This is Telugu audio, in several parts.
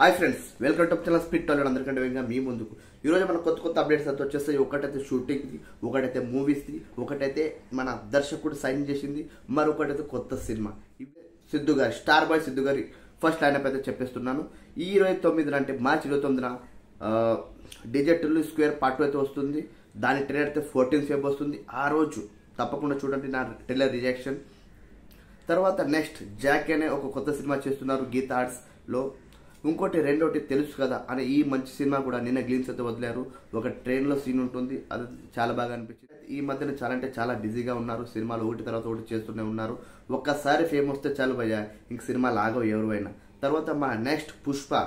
Hi friends, welcome to channel spit talent. అందరికంటే వేగంగా మీ ముందుకు ఈరోజు మన కొత్త అప్డేట్స్ అంతా వచ్చేస్తాయి. ఒకటైతే షూటింగ్ది, ఒకటైతే మూవీస్ది, ఒకటైతే మన దర్శకుడు సైన్ చేసింది, మరొకటైతే కొత్త సినిమా. సిద్ధు గారి స్టార్ బాయ్ సిద్ధు గారి ఫస్ట్ లైనప్ అయితే చెప్పేస్తున్నాను. ఈ 29 అంటే మార్చి 29న డిజిటల్ స్క్వేర్ పార్ట్ అయితే వస్తుంది. దాని ట్రైలర్ అయితే 14 ఫెబ్ వస్తుంది. ఆ రోజు తప్పకుండా చూడండి నా ట్రైలర్ రియాక్షన్. తర్వాత నెక్స్ట్ జాక్ అనే ఒక కొత్త సినిమా చేస్తున్నారు గీత ఆర్ట్స్లో. ఇంకోటి రెండోటి తెలుసు కదా అనే ఈ మంచి సినిమా కూడా నిన్న గ్లిమ్స్ అయితే వదిలేరు. ఒక ట్రైన్లో సీన్ ఉంటుంది, అది చాలా బాగా అనిపించింది. ఈ మధ్యన చాలా అంటే చాలా బిజీగా ఉన్నారు. సినిమాలు ఒకటి తర్వాత ఒకటి చేస్తూనే ఉన్నారు. ఒక్కసారి ఫేమ్ వస్తే చాలు భయ్యా, ఇంక సినిమాలు ఆగవు ఎవరైనా. తర్వాత మా నెక్స్ట్ పుష్ప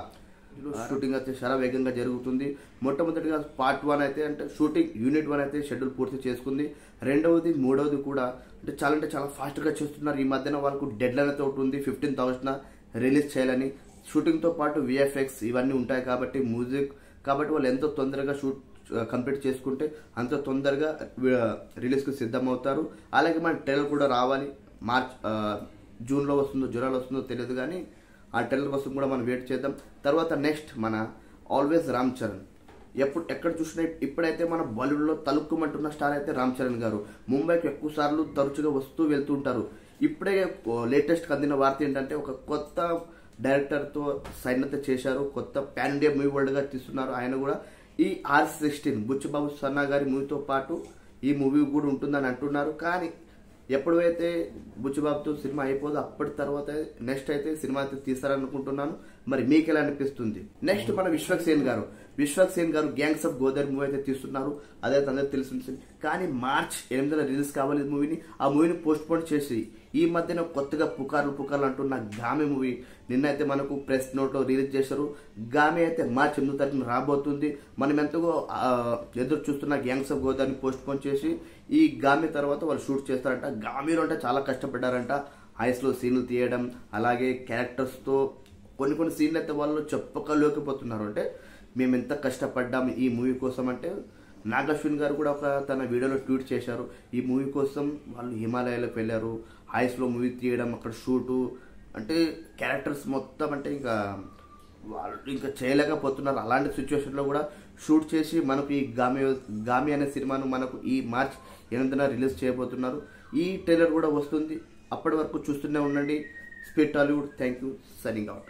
షూటింగ్ అయితే చాలా వేగంగా జరుగుతుంది. మొట్టమొదటిగా పార్ట్ 1 అయితే అంటే షూటింగ్ యూనిట్ 1 అయితే షెడ్యూల్ పూర్తి చేసుకుంది. రెండవది మూడవది కూడా అంటే చాలా ఫాస్ట్గా చేస్తున్నారు. ఈ మధ్యన వాళ్ళకు డెడ్ లైన్ అయితే ఒకటి ఉంది, 15th August రిలీజ్ చేయాలని. షూటింగ్తో పాటు విఎఫ్ఎక్స్ ఇవన్నీ ఉంటాయి కాబట్టి, మ్యూజిక్ కాబట్టి వాళ్ళు ఎంతో తొందరగా షూట్ కంప్లీట్ చేసుకుంటే అంత తొందరగా రిలీజ్కి సిద్ధమవుతారు. అలాగే మన ట్రైలర్ కూడా రావాలి. జూన్లో వస్తుందో జూలైలో వస్తుందో తెలియదు, కానీ ఆ ట్రైలర్ కోసం కూడా మనం వెయిట్ చేద్దాం. తర్వాత నెక్స్ట్ మన ఆల్వేస్ రామ్ చరణ్. ఎక్కడ చూసినా ఇప్పుడైతే మన బాలీవుడ్లో తలుక్కుమంటున్న స్టార్ అయితే రామ్ చరణ్ గారు. ముంబైకి ఎక్కువ సార్లు తరచుగా వస్తూ వెళ్తూ ఉంటారు. ఇప్పుడే లేటెస్ట్ అందిన వార్త ఏంటంటే ఒక కొత్త డైరెక్టర్తో సైన్ అయితే చేశారు. కొత్త పాన్ ఇండియా మూవీ వరల్డ్గా తీస్తున్నారు. ఆయన కూడా ఈ R16 బుచ్చిబాబు సన్నా గారి మూవీతో పాటు ఈ మూవీ కూడా ఉంటుందని అంటున్నారు. కానీ ఎప్పుడైతే బుచ్చిబాబుతో సినిమా అయిపోదో అప్పటి తర్వాత నెక్స్ట్ అయితే సినిమా అయితే తీస్తారనుకుంటున్నాను. మరి మీకు ఎలా అనిపిస్తుంది? నెక్స్ట్ మన విశ్వక్ సేన్ గారు గ్యాంగ్స్ ఆఫ్ గోదావరి మూవీ అయితే తీస్తున్నారు. అదైతే అందరికి తెలిసి, కానీ మార్చ్ 8న రిలీజ్ కావాలి మూవీని. ఆ మూవీని పోస్ట్ పోన్ చేసి ఈ మధ్యన కొత్తగా పుకార్లు అంటున్న గామి మూవీ నిన్నైతే మనకు ప్రెస్ నోట్లో రిలీజ్ చేశారు. గామి అయితే మార్చ్ 8వ తారీఖున రాబోతుంది. మనం ఎంతగా ఎదురు చూస్తున్న గ్యాంగ్స్ ఆఫ్ గోదావరిని పోస్ట్ పోన్ చేసి ఈ గామి తర్వాత వాళ్ళు షూట్ చేస్తారంట. గామిలో అంటే చాలా కష్టపడ్డారంట. ఐస్లో సీన్లు తీయడం, అలాగే క్యారెక్టర్స్తో కొన్ని సీన్లు అయితే వాళ్ళు చెప్పకలేకపోతున్నారు. అంటే మేము ఎంత కష్టపడ్డాం ఈ మూవీ కోసం అంటే, నాగశ్విన్ గారు కూడా తన వీడియోలో ట్వీట్ చేశారు. ఈ మూవీ కోసం వాళ్ళు హిమాలయాలకు వెళ్ళారు, ఐస్లో మూవీ తీయడం, అక్కడ షూటు అంటే క్యారెక్టర్స్ మొత్తం అంటే వాళ్ళు ఇంకా చేయలేకపోతున్నారు. అలాంటి సిచ్యువేషన్లో కూడా షూట్ చేసి మనకు ఈ గామి అనే సినిమాను మనకు ఈ మార్చ్ 8న రిలీజ్ చేయబోతున్నారు. ఈ ట్రైలర్ కూడా వస్తుంది. అప్పటి వరకు చూస్తూనే ఉండండి spit Tollywood. Thank you, signing out.